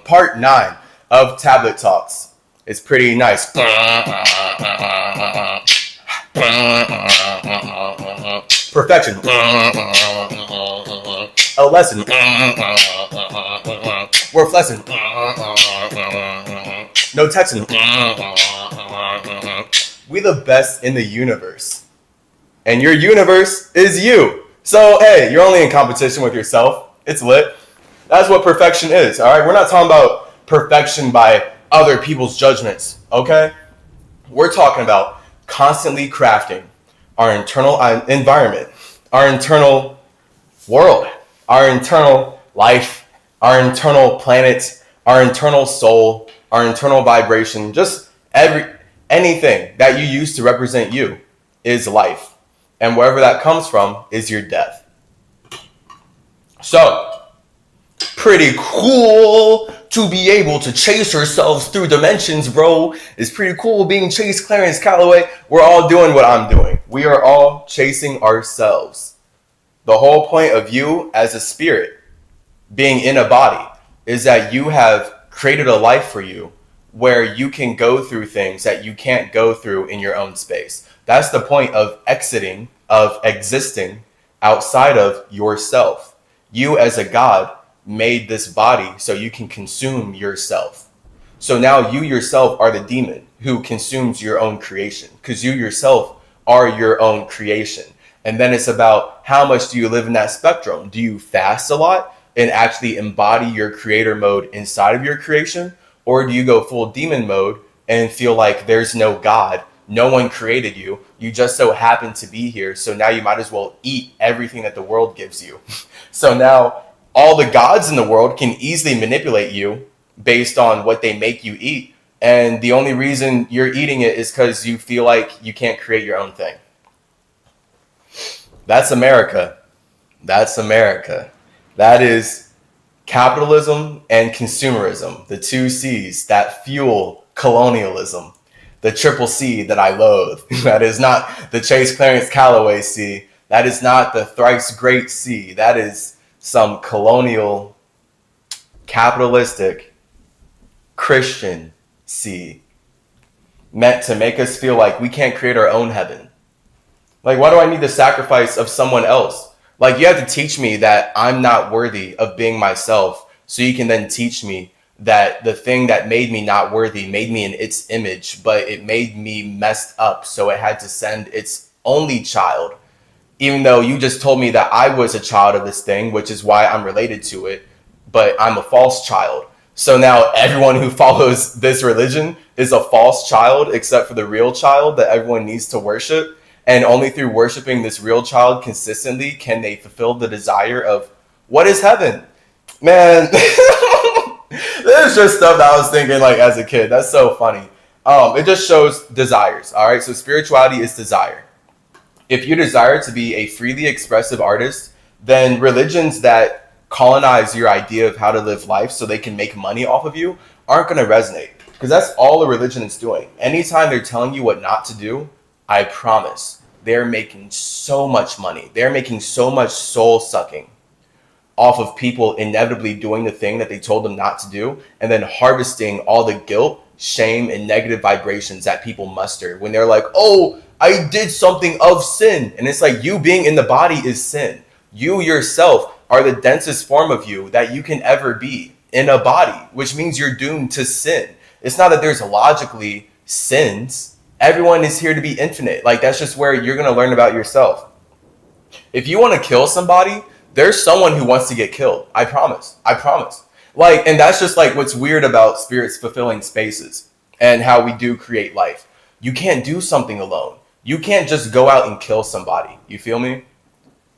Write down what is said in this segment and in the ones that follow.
Part 9 of Tablet Talks. It's pretty nice. Perfection. A lesson. Worth lesson. No texting. We the best in the universe. And your universe is you. So, hey, you're only in competition with yourself. It's lit. That's what perfection is, all right? We're not talking about perfection by other people's judgments, okay? We're talking about constantly crafting our internal environment, our internal world, our internal life, our internal planet, our internal soul, our internal vibration, just anything that you use to represent you is life. And wherever that comes from is your death. So, pretty cool to be able to chase ourselves through dimensions, bro. It's pretty cool being Chase Clarence Calloway. We're all doing what I'm doing. We are all chasing ourselves. The whole point of you as a spirit being in a body is that you have created a life for you where you can go through things that you can't go through in your own space. That's the point of exiting, of existing outside of yourself. You as a God made this body so you can consume yourself. So now you yourself are the demon who consumes your own creation, because you yourself are your own creation. And then it's about how much do you live in that spectrum? Do you fast a lot and actually embody your creator mode inside of your creation? Or do you go full demon mode and feel like there's no God, no one created you, you just so happen to be here, so now you might as well eat everything that the world gives you. So now all the gods in the world can easily manipulate you based on what they make you eat. And the only reason you're eating it is because you feel like you can't create your own thing. That's America. That's America. That is capitalism and consumerism, the two C's that fuel colonialism, the triple C that I loathe. That is not the Chase Clarence Calloway C. That is not the thrice great C. That is some colonial, capitalistic, Christian C, meant to make us feel like we can't create our own heaven. Like, why do I need the sacrifice of someone else? Like, you have to teach me that I'm not worthy of being myself, so you can then teach me that the thing that made me not worthy made me in its image, but it made me messed up, so it had to send its only child. Even though you just told me that I was a child of this thing, which is why I'm related to it, but I'm a false child. So now everyone who follows this religion is a false child, except for the real child that everyone needs to worship. And only through worshiping this real child consistently can they fulfill the desire of what is heaven? Man, this is just stuff that I was thinking like as a kid. That's so funny. It just shows desires. All right. So spirituality is desire. If you desire to be a freely expressive artist, then religions that colonize your idea of how to live life so they can make money off of you aren't going to resonate, because that's all a religion is doing. Anytime they're telling you what not to do, I promise they're making so much money. They're making so much soul sucking off of people inevitably doing the thing that they told them not to do, and then harvesting all the guilt, shame, and negative vibrations that people muster when they're like, oh, I did something of sin. And it's like, you being in the body is sin. You yourself are the densest form of you that you can ever be in a body, which means you're doomed to sin. It's not that there's logically sins. Everyone is here to be infinite. Like, that's just where you're going to learn about yourself. If you want to kill somebody, there's someone who wants to get killed. I promise. I promise. Like, and that's just like what's weird about spirits fulfilling spaces and how we do create life. You can't do something alone. You can't just go out and kill somebody. You feel me?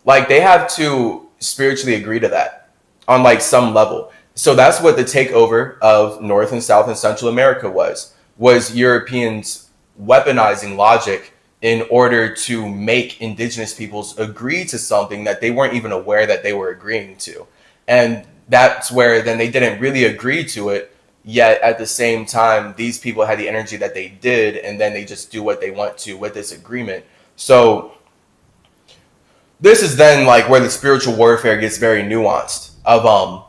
Like they have to spiritually agree to that on like some level. So that's what the takeover of North and South and Central America was Europeans weaponizing logic in order to make indigenous peoples agree to something that they weren't even aware that they were agreeing to. And that's where then they didn't really agree to it, yet at the same time these people had the energy that they did, and then they just do what they want to with this agreement. So this is then like where the spiritual warfare gets very nuanced of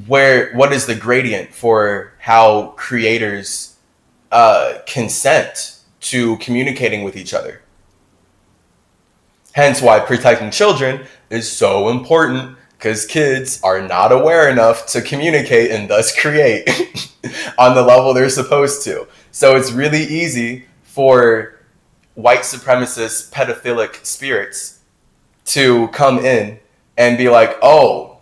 where what is the gradient for how creators consent to communicating with each other. Hence why protecting children is so important, because kids are not aware enough to communicate and thus create on the level they're supposed to. So it's really easy for white supremacist pedophilic spirits to come in and be like, oh,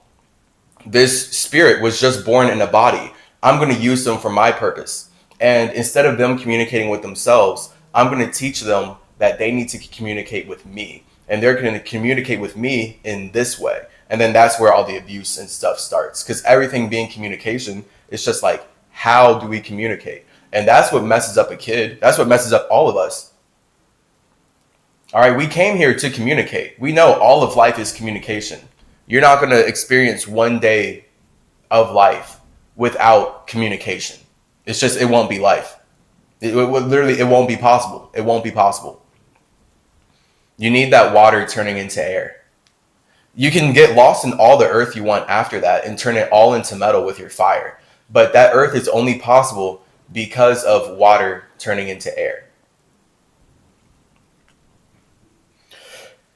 this spirit was just born in a body. I'm going to use them for my purpose. And instead of them communicating with themselves, I'm going to teach them that they need to communicate with me. And they're going to communicate with me in this way. And then that's where all the abuse and stuff starts. Because everything being communication is just like, how do we communicate? And that's what messes up a kid. That's what messes up all of us. All right, we came here to communicate. We know all of life is communication. You're not going to experience one day of life without communication. It's just, it won't be life. It won't be possible. It won't be possible. You need that water turning into air. You can get lost in all the earth you want after that and turn it all into metal with your fire. But that earth is only possible because of water turning into air.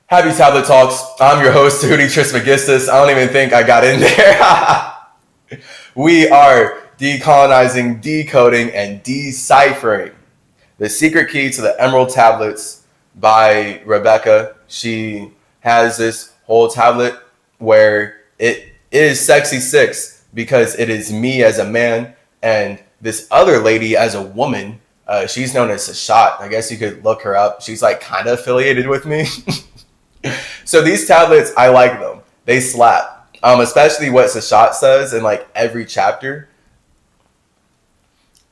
Happy Tablet Talks. I'm your host, Tehuti Trismegistus. I don't even think I got in there. We are decolonizing, decoding, and deciphering. The Secret Key to the Emerald Tablets by Rebecca. She has this whole tablet where it is Sexy 6 because it is me as a man and this other lady as a woman. She's known as Seshat. I guess you could look her up. She's like kind of affiliated with me. So these tablets, I like them. They slap. Especially what Seshat says in like every chapter.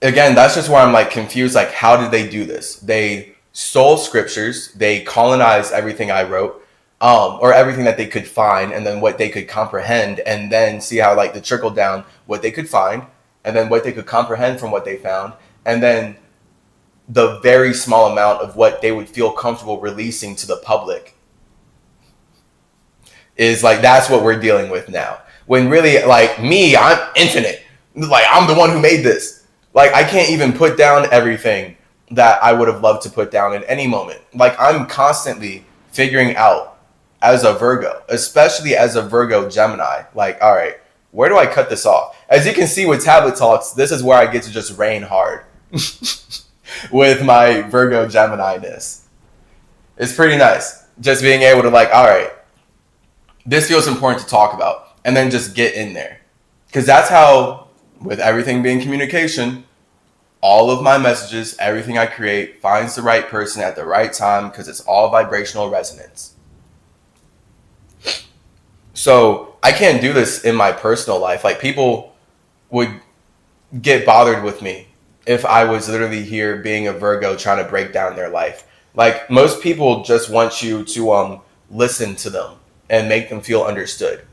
Again, that's just where I'm like confused. Like, how did they do this? They stole scriptures. They colonized everything I wrote, or everything that they could find, and then what they could comprehend, and then see how like the trickle down what they could find, and then what they could comprehend from what they found, and then the very small amount of what they would feel comfortable releasing to the public. Is like, that's what we're dealing with now. When really, like me, I'm infinite. Like, I'm the one who made this. Like, I can't even put down everything that I would have loved to put down at any moment. Like, I'm constantly figuring out as a Virgo, especially as a Virgo Gemini, like, all right, where do I cut this off? As you can see with Tablet Talks, this is where I get to just rain hard with my Virgo Gemini-ness. It's pretty nice. Just being able to like, all right, this feels important to talk about, and then just get in there. Because that's how, with everything being communication, all of my messages, everything I create finds the right person at the right time, because it's all vibrational resonance. So I can't do this in my personal life. Like, people would get bothered with me if I was literally here being a Virgo trying to break down their life. Like, most people just want you to listen to them and make them feel understood.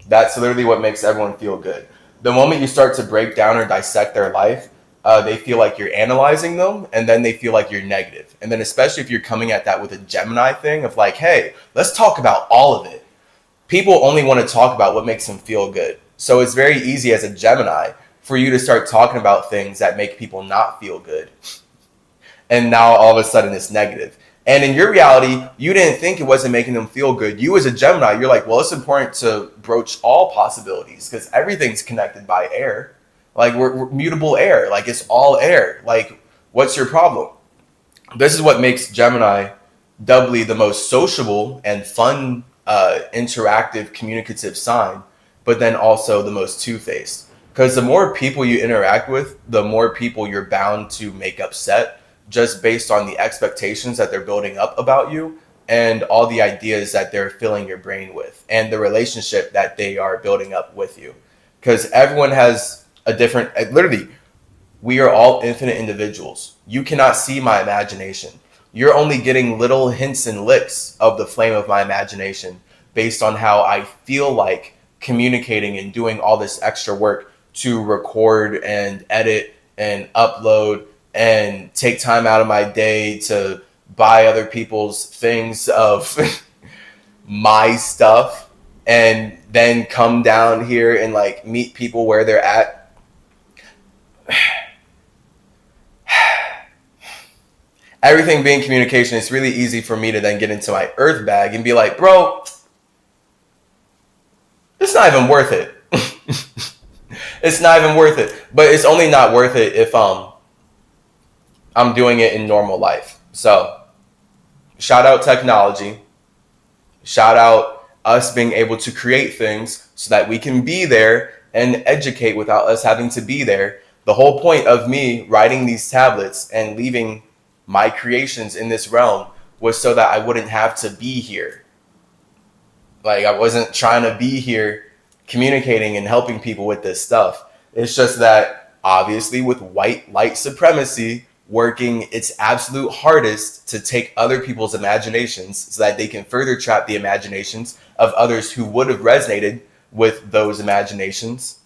That's literally what makes everyone feel good. The moment you start to break down or dissect their life, they feel like you're analyzing them, and then they feel like you're negative. And then especially if you're coming at that with a Gemini thing of like, hey, let's talk about all of it. People only want to talk about what makes them feel good. So it's very easy as a Gemini for you to start talking about things that make people not feel good. And now all of a sudden it's negative. And in your reality, you didn't think it wasn't making them feel good. You as a Gemini, you're like, well, it's important to broach all possibilities because everything's connected by air. Like, we're mutable air. Like, it's all air. Like, what's your problem? This is what makes Gemini doubly the most sociable and fun, interactive, communicative sign, but then also the most two-faced. Because the more people you interact with, the more people you're bound to make upset just based on the expectations that they're building up about you and all the ideas that they're filling your brain with and the relationship that they are building up with you. Because everyone has a different, literally, we are all infinite individuals. You cannot see my imagination. You're only getting little hints and licks of the flame of my imagination based on how I feel like communicating and doing all this extra work to record and edit and upload and take time out of my day to buy other people's things of my stuff and then come down here and like meet people where they're at. Everything being communication, it's really easy for me to then get into my earth bag and be like, bro, it's not even worth it. It's not even worth it. But it's only not worth it if I'm doing it in normal life. So shout out technology. Shout out us being able to create things so that we can be there and educate without us having to be there. The whole point of me writing these tablets and leaving my creations in this realm was so that I wouldn't have to be here. Like, I wasn't trying to be here communicating and helping people with this stuff. It's just that obviously with white light supremacy working its absolute hardest to take other people's imaginations so that they can further trap the imaginations of others who would have resonated with those imaginations.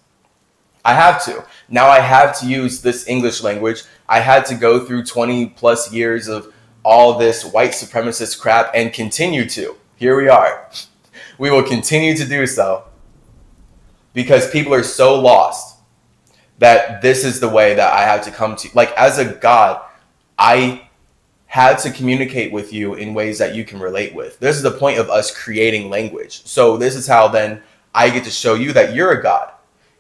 I have to. Now I have to use this English language. I had to go through 20 plus years of all this white supremacist crap and continue to. Here we are. We will continue to do so because people are so lost that this is the way that I have to come to. Like, as a God, I had to communicate with you in ways that you can relate with. This is the point of us creating language. So this is how then I get to show you that you're a God.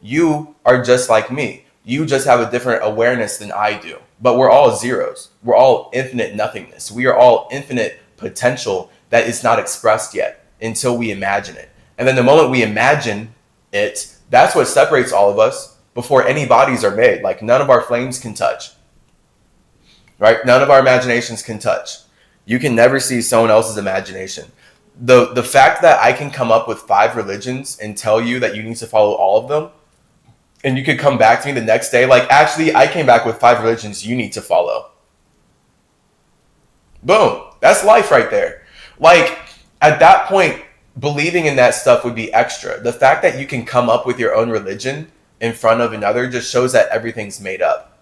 You are just like me. You just have a different awareness than I do. But we're all zeros. We're all infinite nothingness. We are all infinite potential that is not expressed yet until we imagine it. And then the moment we imagine it, that's what separates all of us before any bodies are made. Like, none of our flames can touch. Right? None of our imaginations can touch. You can never see someone else's imagination. The fact that I can come up with 5 religions and tell you that you need to follow all of them, and you could come back to me the next day, like, actually, I came back with 5 religions you need to follow. Boom. That's life right there. Like, at that point, believing in that stuff would be extra. The fact that you can come up with your own religion in front of another just shows that everything's made up.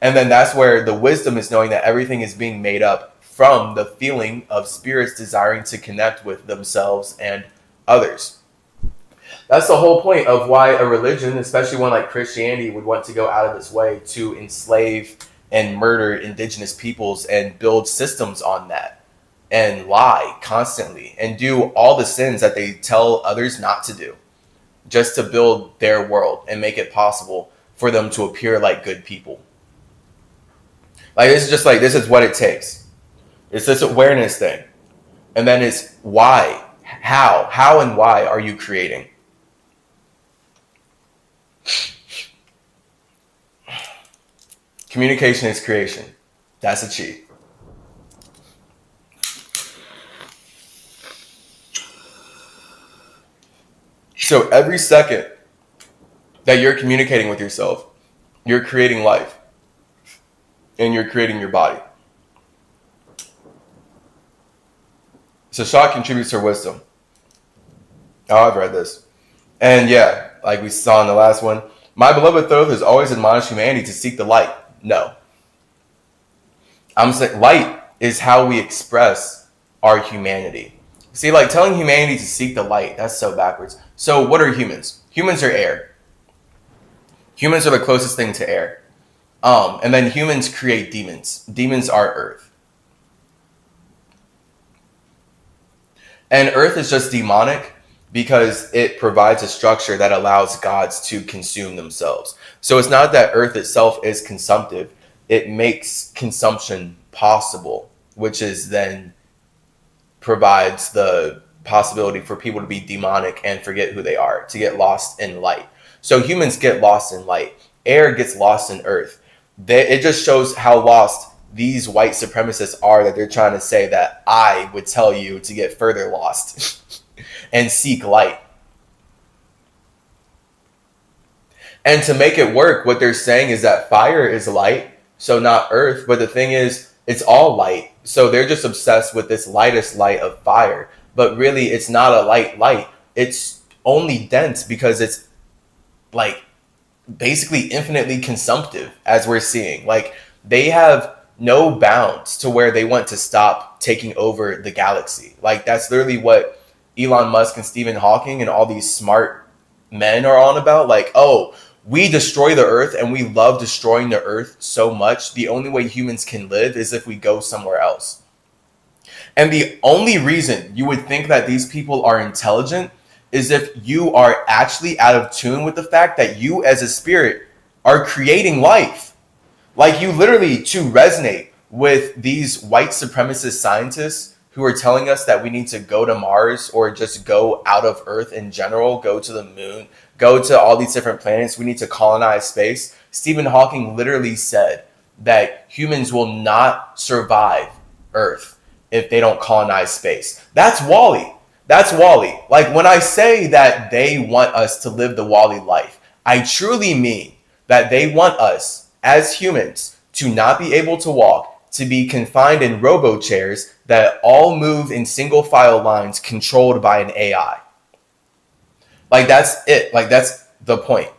And then that's where the wisdom is knowing that everything is being made up from the feeling of spirits desiring to connect with themselves and others. That's the whole point of why a religion, especially one like Christianity, would want to go out of its way to enslave and murder indigenous peoples and build systems on that and lie constantly and do all the sins that they tell others not to do just to build their world and make it possible for them to appear like good people. Like, this is just like, this is what it takes. It's this awareness thing. And then it's why, how and why are you creating? Communication is creation. That's a cheat. So every second that you're communicating with yourself, you're creating life. And you're creating your body. Seshat contributes her wisdom. Oh, I've read this. And yeah, like we saw in the last one, my beloved Thoth has always admonished humanity to seek the light. No. I'm saying light is how we express our humanity. See, like, telling humanity to seek the light, that's so backwards. So what are humans? Humans are air. Humans are the closest thing to air. And then humans create demons. Demons are earth. And earth is just demonic because it provides a structure that allows gods to consume themselves. So it's not that earth itself is consumptive. It makes consumption possible, which is then provides the possibility for people to be demonic and forget who they are, to get lost in light. So humans get lost in light. Air gets lost in earth. It just shows how lost these white supremacists are, that they're trying to say that I would tell you to get further lost and seek light. And to make it work, what they're saying is that fire is light, so not earth. But the thing is, it's all light. So they're just obsessed with this lightest light of fire. But really, it's not a light. It's only dense because it's like basically infinitely consumptive, as we're seeing. Like, they have no bounds to where they want to stop taking over the galaxy. Like, that's literally what Elon Musk and Stephen Hawking and all these smart men are on about. Like, oh, we destroy the earth and we love destroying the earth so much. The only way humans can live is if we go somewhere else. And the only reason you would think that these people are intelligent is if you are actually out of tune with the fact that you as a spirit are creating life. Like, you literally, to resonate with these white supremacist scientists who are telling us that we need to go to Mars or just go out of Earth in general, go to the moon, go to all these different planets, we need to colonize space. Stephen Hawking literally said that humans will not survive Earth if they don't colonize space. That's Wall-E. That's Wall-E. Like, when I say that they want us to live the Wall-E life, I truly mean that they want us as humans to not be able to walk, to be confined in robo chairs that all move in single file lines controlled by an AI. Like, that's it. Like, that's the point.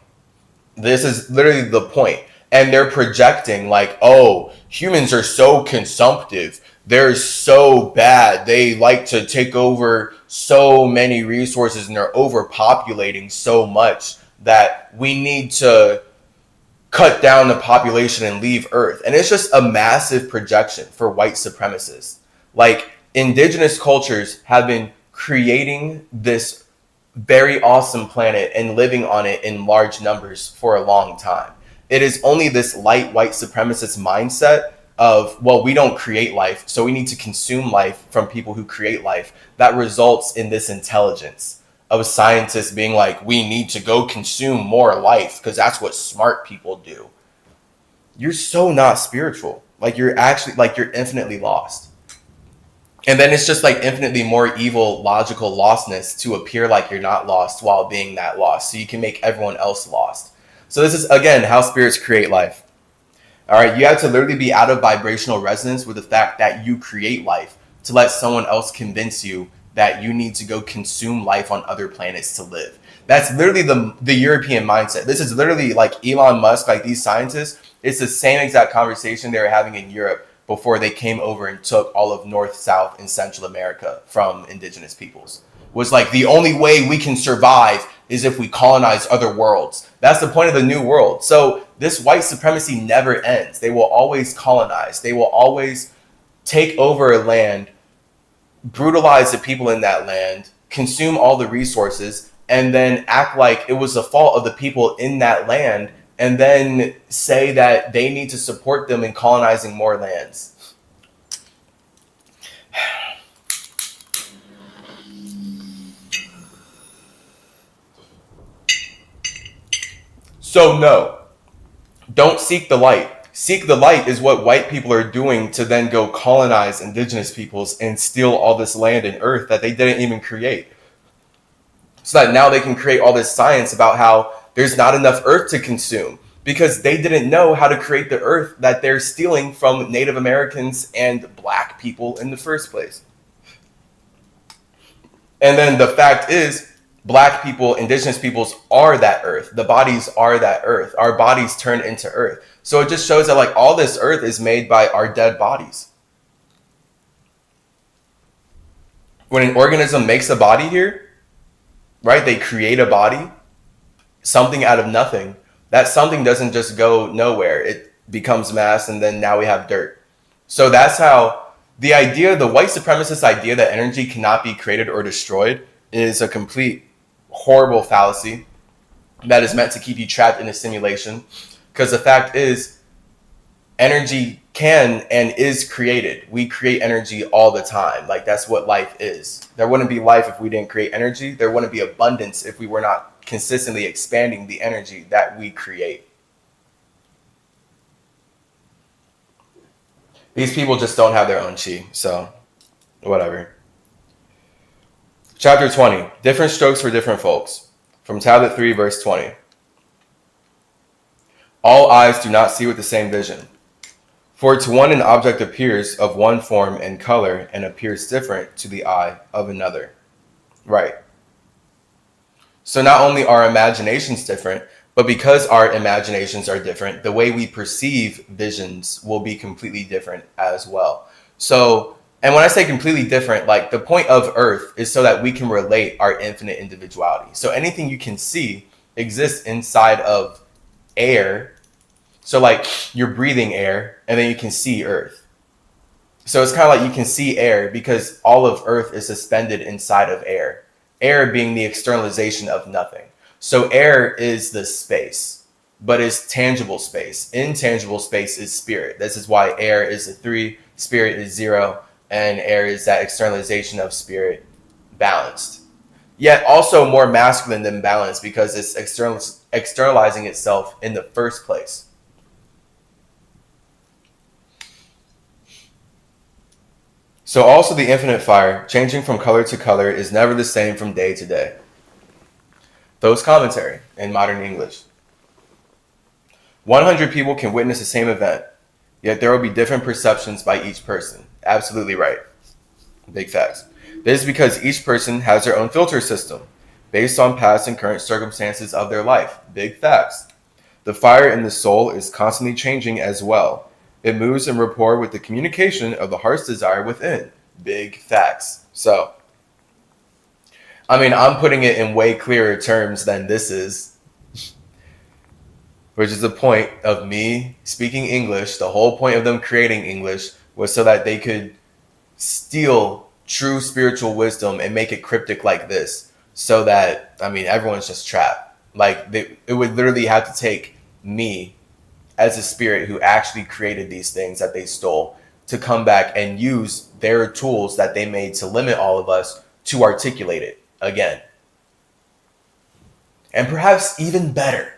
This is literally the point. And they're projecting like, oh, humans are so consumptive. They're so bad. They like to take over so many resources and they're overpopulating so much that we need to cut down the population and leave Earth. And it's just a massive projection for white supremacists. Like, indigenous cultures have been creating this very awesome planet and living on it in large numbers for a long time. It is only this light white supremacist mindset of, well, we don't create life, so we need to consume life from people who create life, that results in this intelligence of scientists being like, we need to go consume more life because that's what smart people do. You're so not spiritual. Like, you're actually, like, you're infinitely lost. And then it's just like infinitely more evil, logical lostness to appear like you're not lost while being that lost. So you can make everyone else lost. So this is, again, how spirits create life. All right, you have to literally be out of vibrational resonance with the fact that you create life to let someone else convince you that you need to go consume life on other planets to live. That's literally the European mindset. This is literally like Elon Musk, like these scientists. It's the same exact conversation they were having in Europe before they came over and took all of North, South, and Central America from indigenous peoples. Was like, the only way we can survive is if we colonize other worlds. That's the point of the new world. So this white supremacy never ends. They will always colonize. They will always take over a land, brutalize the people in that land, consume all the resources, and then act like it was the fault of the people in that land, and then say that they need to support them in colonizing more lands. So no, don't seek the light. Seek the light is what white people are doing to then go colonize indigenous peoples and steal all this land and earth that they didn't even create. So that now they can create all this science about how there's not enough earth to consume because they didn't know how to create the earth that they're stealing from Native Americans and black people in the first place. And then the fact is, black people, indigenous peoples are that earth. The bodies are that earth. Our bodies turn into earth. So it just shows that like all this earth is made by our dead bodies. When an organism makes a body here, right? They create a body, something out of nothing. That something doesn't just go nowhere. It becomes mass and then now we have dirt. So that's how the idea, the white supremacist idea that energy cannot be created or destroyed is a complete horrible fallacy that is meant to keep you trapped in a simulation. Because the fact is, energy can and is created. We create energy all the time. Like, that's what life is. There wouldn't be life if we didn't create energy. There wouldn't be abundance if we were not consistently expanding the energy that we create. These people just don't have their own chi, so whatever. Chapter 20, different strokes for different folks. From tablet 3, verse 20. All eyes do not see with the same vision. For to one an object appears of one form and color and appears different to the eye of another. Right. So not only are imaginations different, but because our imaginations are different, the way we perceive visions will be completely different as well. So, and when I say completely different, like the point of Earth is so that we can relate our infinite individuality. So anything you can see exists inside of air. So like you're breathing air and then you can see Earth. So it's kind of like you can see air because all of Earth is suspended inside of air. Air being the externalization of nothing. So air is the space, but it's tangible space. Intangible space is spirit. This is why air is a 3, spirit is 0, and air is that externalization of spirit, balanced. Yet also more masculine than balanced because it's externalizing itself in the first place. So also the infinite fire, changing from color to color, is never the same from day to day. Thoth's commentary in modern English. 100 people can witness the same event, yet there will be different perceptions by each person. Absolutely right. Big facts. This is because each person has their own filter system, based on past and current circumstances of their life. Big facts. The fire in the soul is constantly changing as well. It moves in rapport with the communication of the heart's desire within. Big facts. So, I mean, I'm putting it in way clearer terms than this is, which is the point of me speaking English. The whole point of them creating English was so that they could steal true spiritual wisdom and make it cryptic like this, so that, I mean, everyone's just trapped. Like, it would literally have to take me as a spirit who actually created these things that they stole to come back and use their tools that they made to limit all of us to articulate it again. And perhaps even better,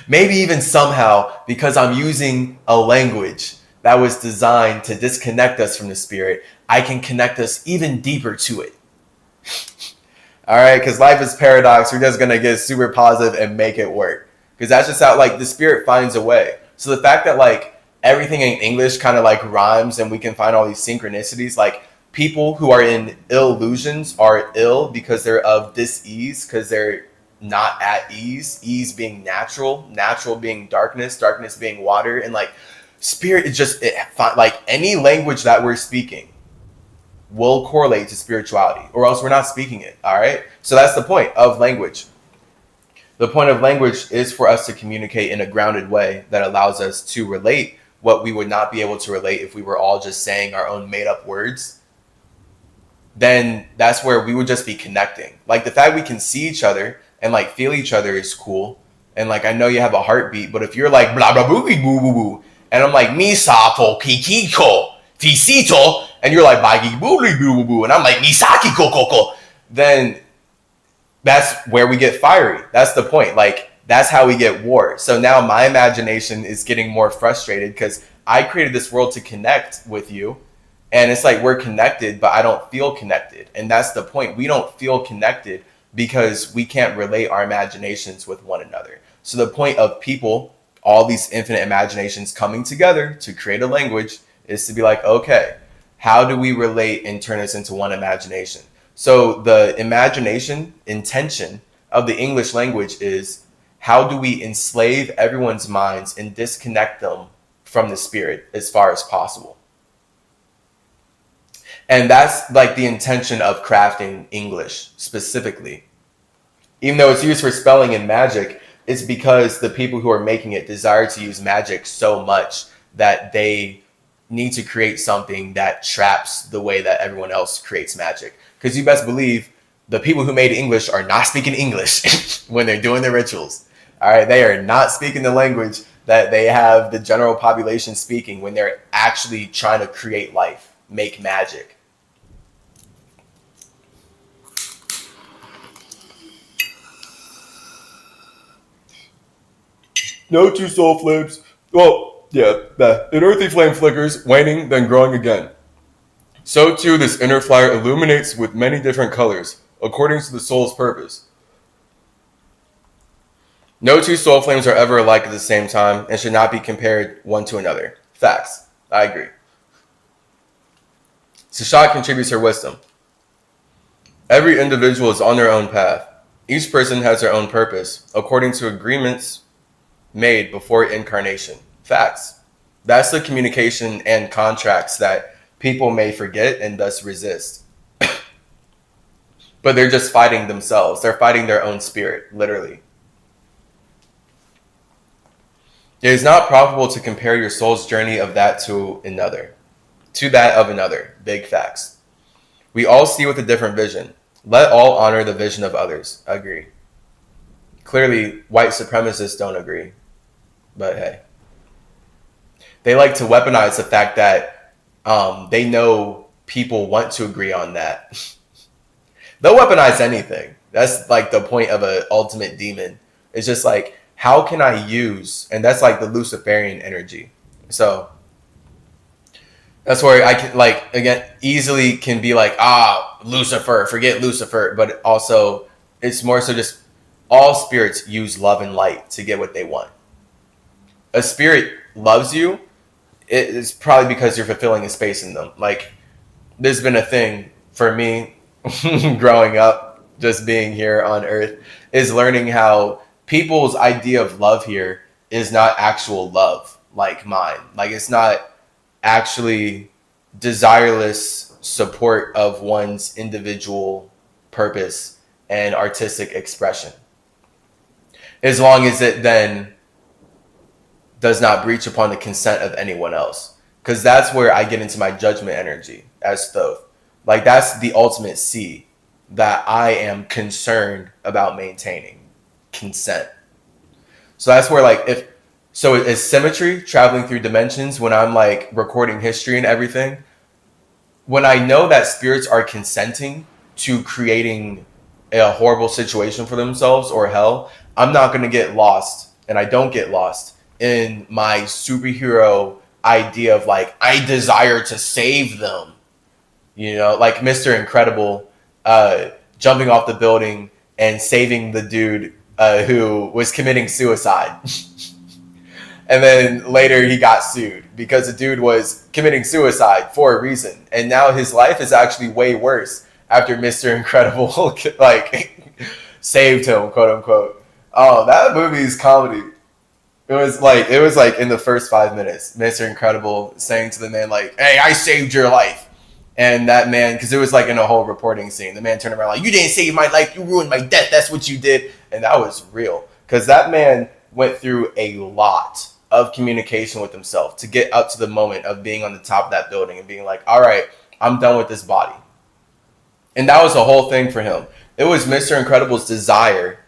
maybe even somehow, because I'm using a language that was designed to disconnect us from the spirit, I can connect us even deeper to it. All right, because life is paradox. We're just going to get super positive and make it work. Because that's just how, like, the spirit finds a way. So the fact that, like, everything in English kind of, like, rhymes and we can find all these synchronicities, like, people who are in illusions are ill because they're of dis-ease, because they're not at ease. Ease being natural, natural being darkness, darkness being water. And, like, spirit is just, like, any language that we're speaking will correlate to spirituality, or else we're not speaking it, all right? So that's the point of language. The point of language is for us to communicate in a grounded way that allows us to relate what we would not be able to relate if we were all just saying our own made-up words. Then that's where we would just be connecting. Like, the fact we can see each other and, like, feel each other is cool. And, like, I know you have a heartbeat, but if you're like, blah, blah, boo, boo, boo, boo, and I'm like, misato, kikiko, fisito, and you're like, bagi, boo, boo, boo, and I'm like, misaki, koko, then that's where we get fiery. That's the point. Like, that's how we get war. So now my imagination is getting more frustrated because I created this world to connect with you. And it's like we're connected, but I don't feel connected. And that's the point. We don't feel connected because we can't relate our imaginations with one another. So the point of people, all these infinite imaginations coming together to create a language, is to be like, okay, how do we relate and turn this into one imagination? So the imagination, intention of the English language is, how do we enslave everyone's minds and disconnect them from the spirit as far as possible? And that's like the intention of crafting English specifically. Even though it's used for spelling and magic, it's because the people who are making it desire to use magic so much that they need to create something that traps the way that everyone else creates magic. Because you best believe the people who made English are not speaking English when they're doing their rituals. All right, they are not speaking the language that they have the general population speaking when they're actually trying to create life, make magic. No two soul flames. Well, yeah, an earthy flame flickers, waning, then growing again. So too, this inner fire illuminates with many different colors, according to the soul's purpose. No two soul flames are ever alike at the same time and should not be compared one to another. Facts. I agree. Seshat contributes her wisdom. Every individual is on their own path. Each person has their own purpose, according to agreements made before incarnation. Facts. That's the communication and contracts that people may forget and thus resist. But they're just fighting themselves. They're fighting their own spirit, literally. It is not probable to compare your soul's journey of that to another. To that of another. Big facts. We all see with a different vision. Let all honor the vision of others. Agree. Clearly, white supremacists don't agree. But hey. They like to weaponize the fact that they know people want to agree on that. They'll weaponize anything. That's like the point of an ultimate demon. It's just like, how can I use, and that's like the Luciferian energy. So that's where I can, like, again, easily can be like, Lucifer, forget Lucifer. But also, it's more so just all spirits use love and light to get what they want. A spirit loves you, it's probably because you're fulfilling a space in them. Like, there's been a thing for me growing up, just being here on Earth, is learning how people's idea of love here is not actual love like mine. Like, it's not actually desireless support of one's individual purpose and artistic expression. As long as it then does not breach upon the consent of anyone else. Because that's where I get into my judgment energy as Thoth. Like, that's the ultimate C that I am concerned about maintaining. Consent. So that's where, like, is symmetry traveling through dimensions when I'm like recording history and everything. When I know that spirits are consenting to creating a horrible situation for themselves or hell, I'm not going to get lost, and I don't get lost in my superhero idea of like, I desire to save them. You know, like Mr. Incredible jumping off the building and saving the dude who was committing suicide. And then later he got sued because the dude was committing suicide for a reason. And now his life is actually way worse after Mr. Incredible like saved him, quote unquote. Oh, that movie is comedy. It was like in the first 5 minutes, Mr. Incredible saying to the man like, "Hey, I saved your life." And that man, because it was like in a whole reporting scene, the man turned around like, "You didn't save my life, you ruined my death, that's what you did." And that was real. Because that man went through a lot of communication with himself to get up to the moment of being on the top of that building and being like, all right, I'm done with this body. And that was the whole thing for him. It was Mr. Incredible's desire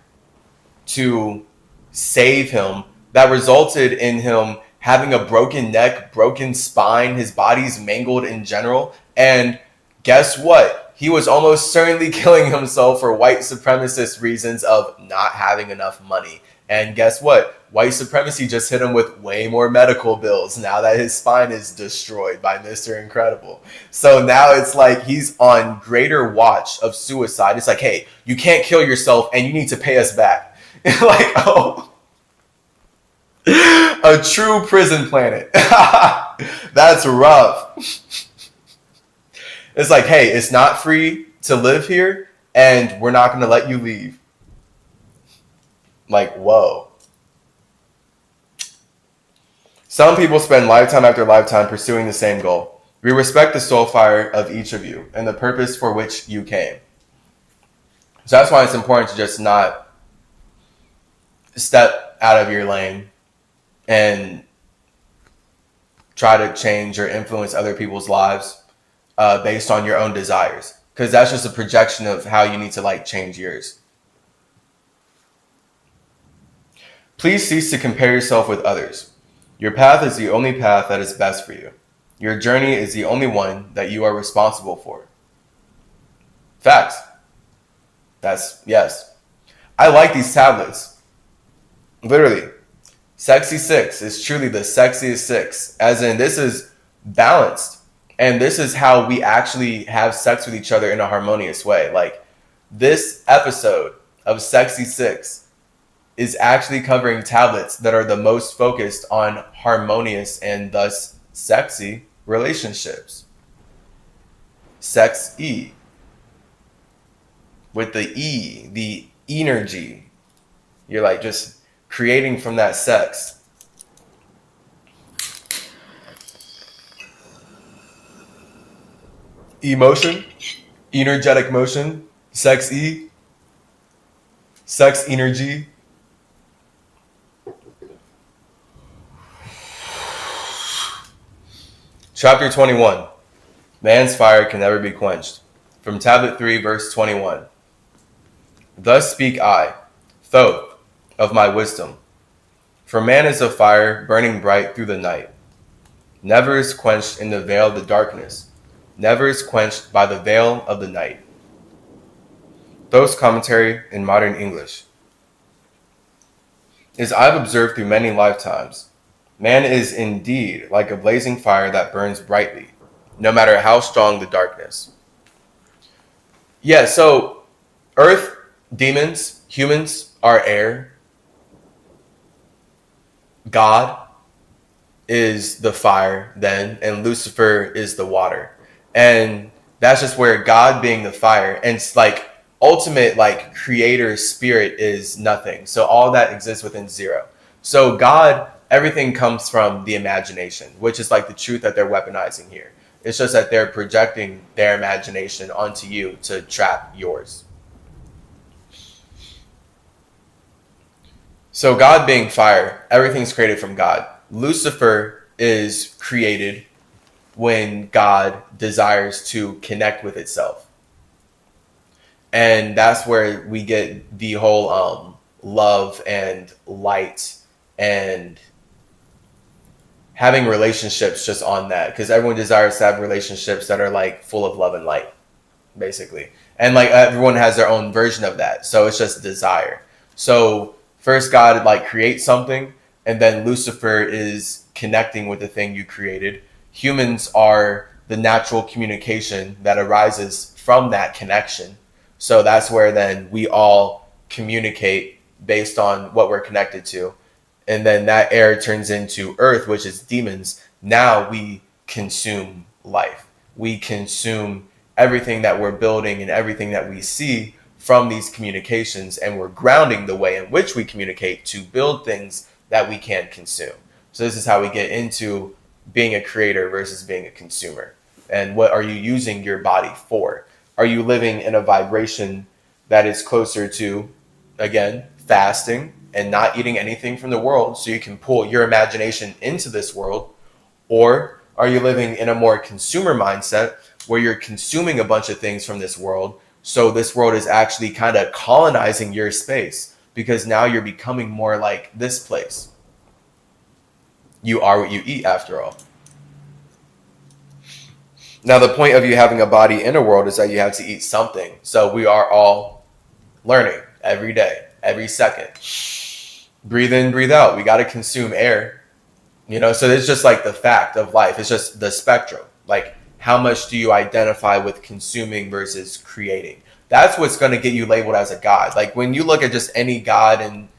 to save him that resulted in him having a broken neck, broken spine, his body's mangled in general. And guess what? He was almost certainly killing himself for white supremacist reasons of not having enough money. And guess what? White supremacy just hit him with way more medical bills now that his spine is destroyed by Mr. Incredible. So now it's like he's on greater watch of suicide. It's like, hey, you can't kill yourself and you need to pay us back. Like, oh, a true prison planet. That's rough. It's like, hey, it's not free to live here and we're not going to let you leave. Like, whoa. Some people spend lifetime after lifetime pursuing the same goal. We respect the soul fire of each of you and the purpose for which you came. So that's why it's important to just not step out of your lane and try to change or influence other people's lives based on your own desires. Because that's just a projection of how you need to like change yours. Please cease to compare yourself with others. Your path is the only path that is best for you. Your journey is the only one that you are responsible for. Facts. That's, yes. I like these tablets. Literally. Sexy 6 is truly the sexiest 6. As in, this is balanced. And this is how we actually have sex with each other in a harmonious way. Like, this episode of Sexy 6 is actually covering tablets that are the most focused on harmonious and thus sexy relationships. Sex E. With the E, the energy. You're like just creating from that sex. Emotion, energetic motion, sex E, sex energy. Chapter 21. Man's fire can never be quenched. From Tablet 3, verse 21. Thus speak I, Thoth, of my wisdom. For man is a fire burning bright through the night. Never is quenched in the veil of the darkness. Never is quenched by the veil of the night. Thoth's commentary in modern English. As I've observed through many lifetimes, man is indeed like a blazing fire that burns brightly, no matter how strong the darkness. Yeah, so earth, demons, humans are air. God is the fire then, and Lucifer is the water. And that's just where God being the fire, and it's like ultimate like creator spirit is nothing. So all that exists within zero. So God, everything comes from the imagination, which is like the truth that they're weaponizing here. It's just that they're projecting their imagination onto you to trap yours. So God being fire, everything's created from God. Lucifer is created when God desires to connect with itself. And that's where we get the whole love and light and having relationships just on that. Because everyone desires to have relationships that are like full of love and light, basically. And like everyone has their own version of that. So it's just desire. So first God like creates something, and then Lucifer is connecting with the thing you created. Humans are the natural communication that arises from that connection. So that's where then we all communicate based on what we're connected to. And then that air turns into earth, which is demons. Now we consume life. We consume everything that we're building and everything that we see from these communications, and we're grounding the way in which we communicate to build things that we can consume. So this is how we get into being a creator versus being a consumer. And what are you using your body for? Are you living in a vibration that is closer to, again, fasting and not eating anything from the world so you can pull your imagination into this world? Or are you living in a more consumer mindset where you're consuming a bunch of things from this world, so this world is actually kind of colonizing your space because now you're becoming more like this place? You are what you eat, after all. Now, the point of you having a body in a world is that you have to eat something. So we are all learning every day, every second. Breathe in, breathe out. We got to consume air. You know, so it's just like the fact of life. It's just the spectrum. Like, how much do you identify with consuming versus creating? That's what's going to get you labeled as a god. Like, when you look at just any god in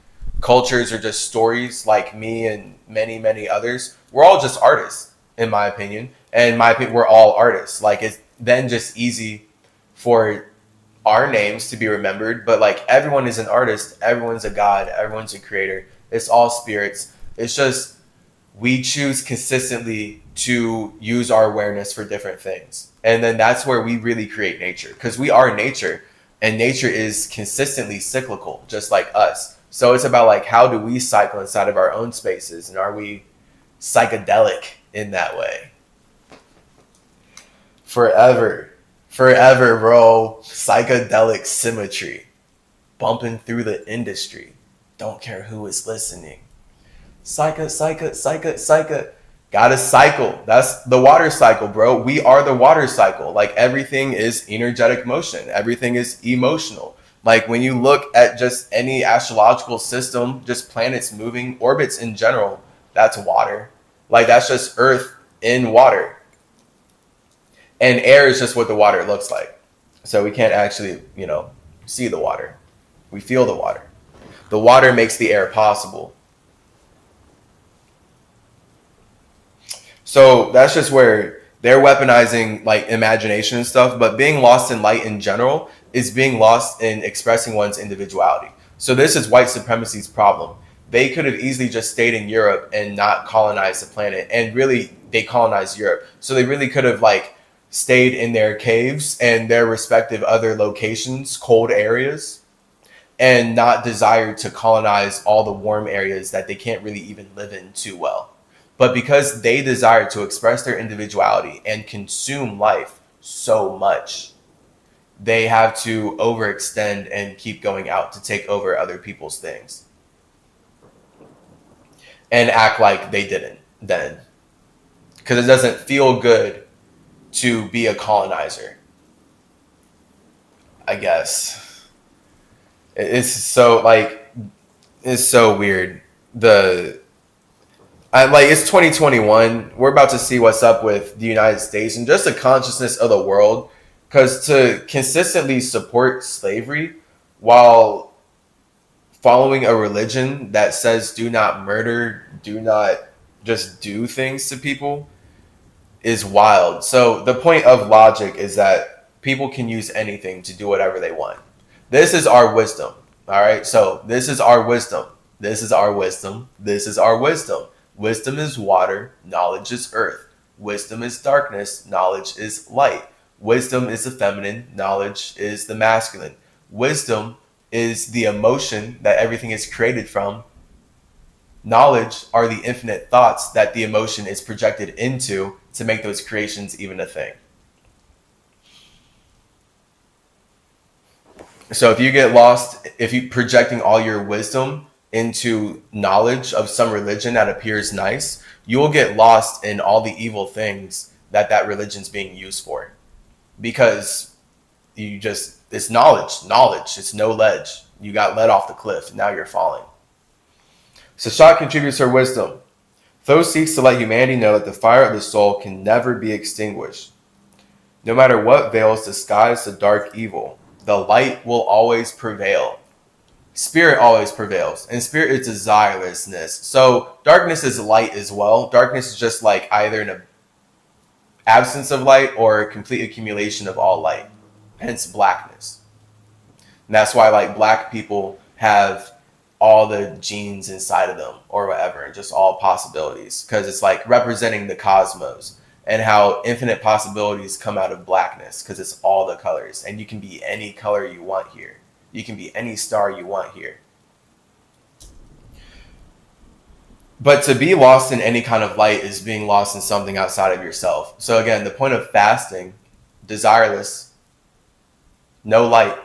cultures or just stories like me and many, many others, we're all just artists, in my opinion. And in my opinion, we're all artists. Like, it's then just easy for our names to be remembered. But, like, everyone is an artist. Everyone's a god. Everyone's a creator. It's all spirits. It's just we choose consistently to use our awareness for different things. And then that's where we really create nature, because we are nature, and nature is consistently cyclical, just like us. So it's about like, how do we cycle inside of our own spaces, and are we psychedelic in that way? Forever, bro. Psychedelic symmetry, bumping through the industry. Don't care who is listening. Psycha. Gotta cycle. That's the water cycle, bro. We are the water cycle. Like everything is energetic motion. Everything is emotional. Like when you look at just any astrological system, just planets moving, orbits in general, that's water. Like that's just earth in water. And air is just what the water looks like. So we can't actually, see the water. We feel the water. The water makes the air possible. So that's just where they're weaponizing like imagination and stuff, but being lost in light in general is being lost in expressing one's individuality. So this is white supremacy's problem. They could have easily just stayed in Europe and not colonized the planet, and really they colonized Europe. So they really could have like stayed in their caves and their respective other locations, cold areas, and not desired to colonize all the warm areas that they can't really even live in too well. But because they desire to express their individuality and consume life so much, they have to overextend and keep going out to take over other people's things and act like they didn't then. Because it doesn't feel good to be a colonizer, I guess. It's so weird. It's 2021. We're about to see what's up with the United States and just the consciousness of the world. Because to consistently support slavery while following a religion that says do not murder, do not just do things to people is wild. So the point of logic is that people can use anything to do whatever they want. This is our wisdom. All right. So this is our wisdom. This is our wisdom. This is our wisdom. Wisdom is water. Knowledge is earth. Wisdom is darkness. Knowledge is light. Wisdom is the feminine. Knowledge is the masculine. Wisdom is the emotion that everything is created from. Knowledge are the infinite thoughts that the emotion is projected into to make those creations even a thing. So if you get lost, if you projecting all your wisdom into knowledge of some religion that appears nice, you will get lost in all the evil things that religion's being used for. Because it's knowledge, it's no ledge. You got led off the cliff, now you're falling. Seshat contributes her wisdom. Thoth seeks to let humanity know that the fire of the soul can never be extinguished. No matter what veils disguise the dark evil, the light will always prevail. Spirit always prevails, and spirit is desirelessness. So darkness is light as well. Darkness is just like either an absence of light or a complete accumulation of all light, hence blackness. And that's why like black people have all the genes inside of them or whatever, and just all possibilities, because it's like representing the cosmos and how infinite possibilities come out of blackness, because it's all the colors, and you can be any color you want here. You can be any star you want here. But to be lost in any kind of light is being lost in something outside of yourself. So again, the point of fasting, desireless, no light,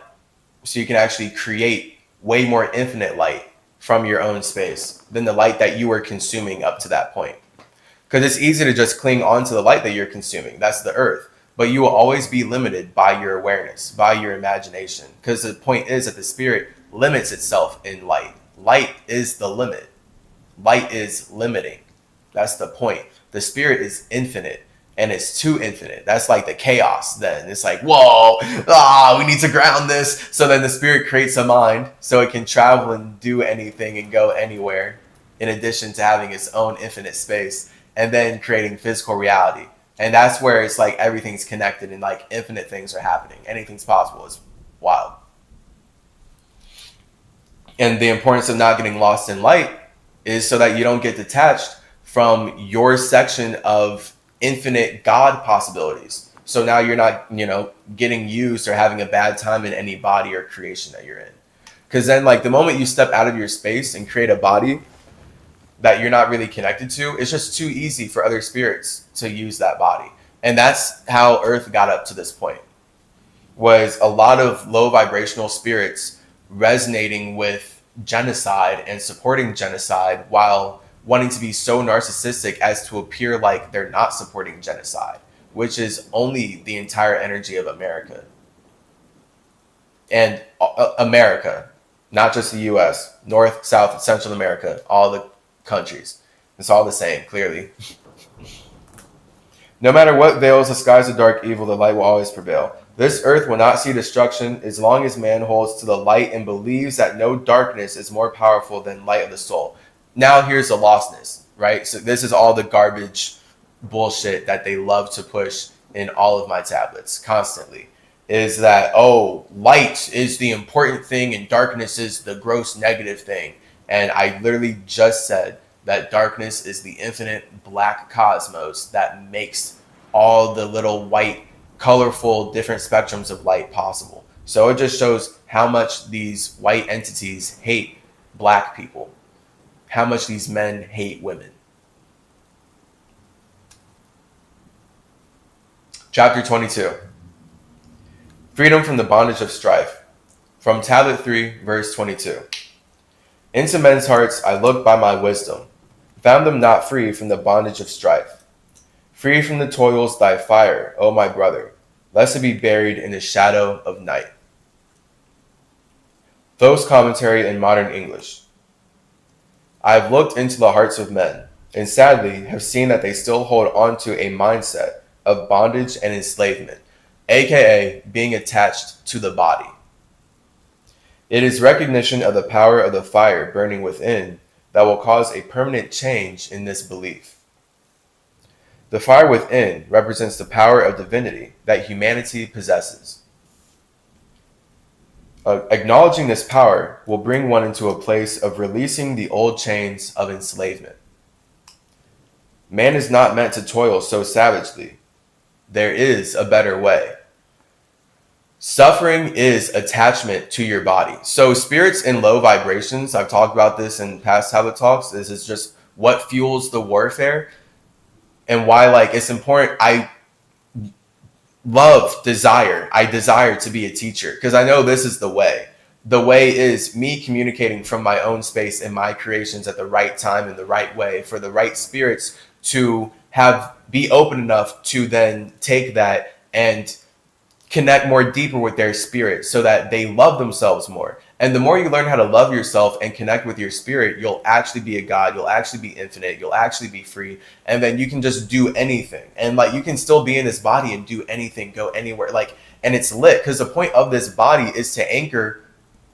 so you can actually create way more infinite light from your own space than the light that you were consuming up to that point. Because it's easy to just cling on to the light that you're consuming. That's the earth. But you will always be limited by your awareness, by your imagination. Because the point is that the spirit limits itself in light. Light is the limit. Light is limiting. That's the point. The spirit is infinite. And it's too infinite. That's like the chaos then. It's like, whoa, we need to ground this. So then the spirit creates a mind so it can travel and do anything and go anywhere, in addition to having its own infinite space, and then creating physical reality. And that's where it's like everything's connected and like infinite things are happening. Anything's possible. It's wild. And the importance of not getting lost in light is so that you don't get detached from your section of infinite God possibilities. So now you're not, getting used or having a bad time in any body or creation that you're in. Because then like the moment you step out of your space and create a body that you're not really connected to, it's just too easy for other spirits to use that body. And that's how Earth got up to this point, was a lot of low vibrational spirits resonating with genocide and supporting genocide while wanting to be so narcissistic as to appear like they're not supporting genocide, which is only the entire energy of America. And America, not just the US, North, South, Central America, all the countries. It's all the same, clearly. No matter what veils disguise the dark evil, the light will always prevail. This earth will not see destruction as long as man holds to the light and believes that no darkness is more powerful than light of the soul. Now here's the lostness, right? So this is all the garbage bullshit that they love to push in all of my tablets constantly. Is that, oh, light is the important thing and darkness is the gross negative thing. And I literally just said that darkness is the infinite black cosmos that makes all the little white, colorful, different spectrums of light possible. So it just shows how much these white entities hate black people, how much these men hate women. Chapter 22. Freedom from the bondage of strife. From Tablet 3, verse 22. Into men's hearts I looked by my wisdom, found them not free from the bondage of strife. Free from the toils thy fire, O my brother, lest it be buried in the shadow of night. Thoth's commentary in modern English. I have looked into the hearts of men, and sadly have seen that they still hold on to a mindset of bondage and enslavement, aka being attached to the body. It is recognition of the power of the fire burning within that will cause a permanent change in this belief. The fire within represents the power of divinity that humanity possesses. Acknowledging this power will bring one into a place of releasing the old chains of enslavement. Man is not meant to toil so savagely. There is a better way. Suffering is attachment to your body. So spirits in low vibrations, I've talked about this in past tablet talks, this is just what fuels the warfare and why it's important. I desire to be a teacher because I know this is the way. The way is me communicating from my own space and my creations at the right time in the right way for the right spirits to be open enough to then take that and connect more deeper with their spirit so that they love themselves more. And the more you learn how to love yourself and connect with your spirit, you'll actually be a god, you'll actually be infinite, you'll actually be free, and then you can just do anything. And you can still be in this body and do anything, go anywhere. And it's lit because the point of this body is to anchor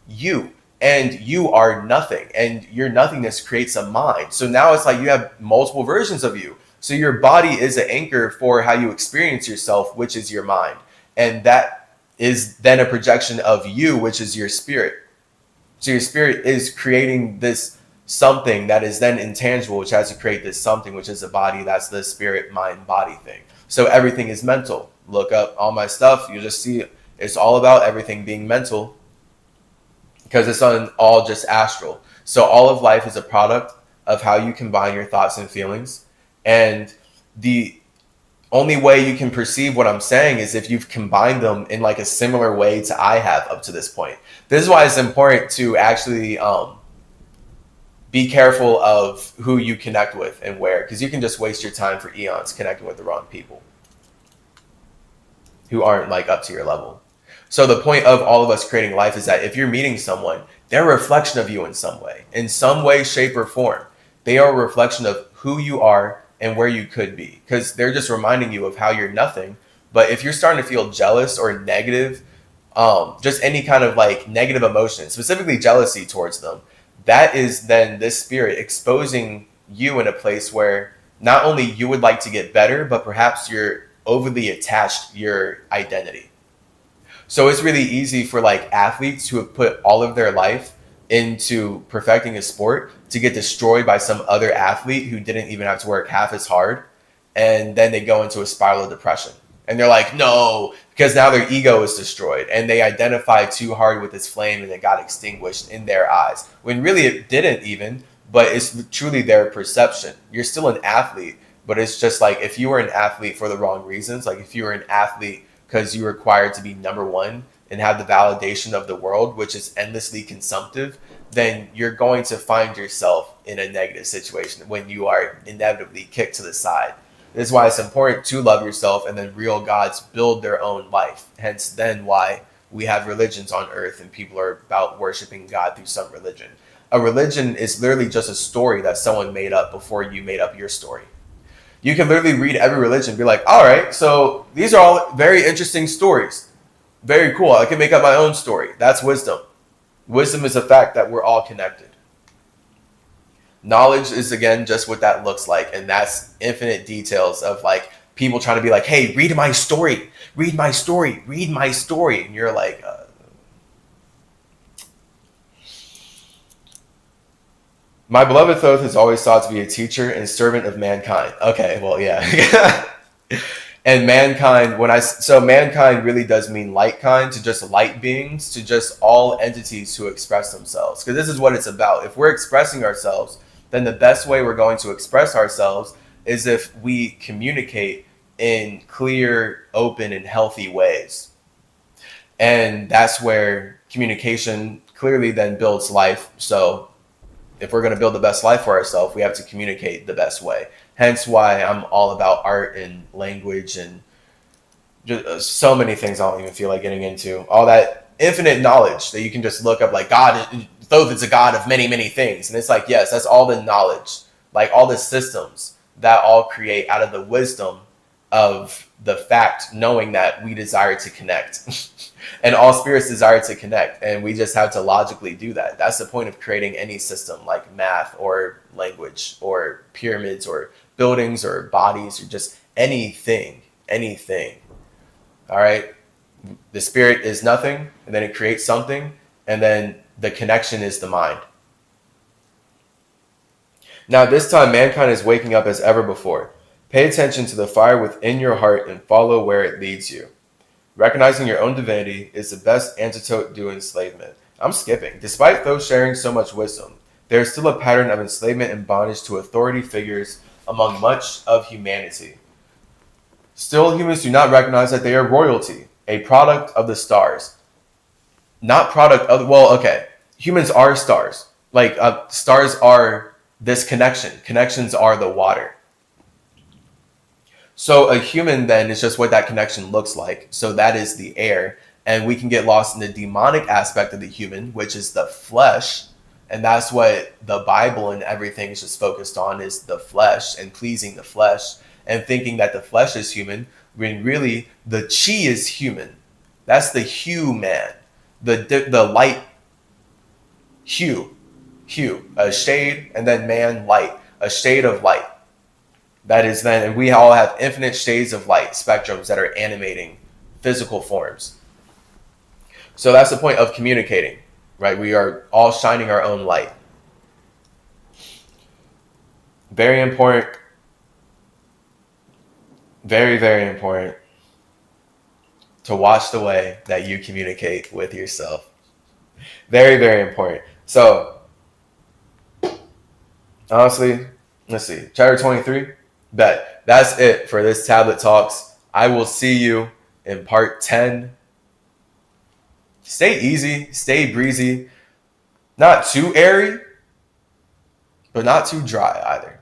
you. And you are nothing, and your nothingness creates a mind. So now it's you have multiple versions of you. So your body is an anchor for how you experience yourself, which is your mind. And that is then a projection of you, which is your spirit. So your spirit is creating this something that is then intangible, which has to create this something, which is a body. That's the spirit, mind, body thing. So everything is mental. Look up all my stuff. You'll just see it's all about everything being mental because it's all just astral. So all of life is a product of how you combine your thoughts and feelings. And the only way you can perceive what I'm saying is if you've combined them in a similar way to I have up to this point. This is why it's important to actually be careful of who you connect with and where, because you can just waste your time for eons connecting with the wrong people who aren't up to your level. So the point of all of us creating life is that if you're meeting someone, they're a reflection of you in some way, shape, or form. They are a reflection of who you are and where you could be, because they're just reminding you of how you're nothing. But if you're starting to feel jealous or negative, just any kind of negative emotion, specifically jealousy towards them, that is then this spirit exposing you in a place where not only you would like to get better, but perhaps you're overly attached your identity. So it's really easy for athletes who have put all of their life into perfecting a sport to get destroyed by some other athlete who didn't even have to work half as hard. And then they go into a spiral of depression. And they're like, no, because now their ego is destroyed and they identify too hard with this flame and it got extinguished in their eyes. When really it didn't even, but it's truly their perception. You're still an athlete, but it's just if you were an athlete for the wrong reasons, if you were an athlete because you were required to be number one and have the validation of the world, which is endlessly consumptive, then you're going to find yourself in a negative situation when you are inevitably kicked to the side. This is why it's important to love yourself, and then real gods build their own life. Hence, then why we have religions on earth and people are about worshiping God through some religion. A religion is literally just a story that someone made up before you made up your story. You can literally read every religion and be like, all right, so these are all very interesting stories. Very cool. I can make up my own story. That's wisdom. Wisdom is the fact that we're all connected. Knowledge is, again, just what that looks like. And that's infinite details of like people trying to be like, hey, read my story. Read my story. Read my story. And you're like, my beloved Thoth has always sought to be a teacher and servant of mankind. Okay, well, yeah. And mankind, so mankind really does mean light kind, to just light beings, to just all entities who express themselves. Because this is what it's about. If we're expressing ourselves, then the best way we're going to express ourselves is if we communicate in clear, open, and healthy ways. And that's where communication clearly then builds life. So if we're going to build the best life for ourselves, we have to communicate the best way. Hence why I'm all about art and language and just so many things I don't even feel like getting into. All that infinite knowledge that you can just look up, like God, Thoth is a god of many, many things. And it's like, yes, that's all the knowledge, like all the systems that all create out of the wisdom of the fact, knowing that we desire to connect. And all spirits desire to connect, and we just have to logically do that. That's the point of creating any system like math or language or pyramids or buildings or bodies or just anything. All right? The spirit is nothing, and then it creates something, and then the connection is the mind. Now, this time, mankind is waking up as ever before. Pay attention to the fire within your heart and follow where it leads you. Recognizing your own divinity is the best antidote to enslavement. I'm skipping. Despite Thoth sharing so much wisdom, there is still a pattern of enslavement and bondage to authority figures among much of humanity. Still, humans do not recognize that they are royalty, a product of the stars. Not product of, well, okay. Humans are stars. Like, stars are this connection. Connections are the water. So a human then is just what that connection looks like. So that is the air. And we can get lost in the demonic aspect of the human, which is the flesh. And that's what the Bible and everything is just focused on, is the flesh and pleasing the flesh and thinking that the flesh is human, when really the chi is human. That's the hue man, the light hue, a shade, and then man, light, a shade of light. That is then, and we all have infinite shades of light spectrums that are animating physical forms. So that's the point of communicating, right? We are all shining our own light. Very important. Very, very important to watch the way that you communicate with yourself. Very, very important. So, honestly, let's see. Chapter 23. Bet. That's it for this Tablet Talks. I will see you in part 10. Stay easy, stay breezy. Not too airy, but not too dry either.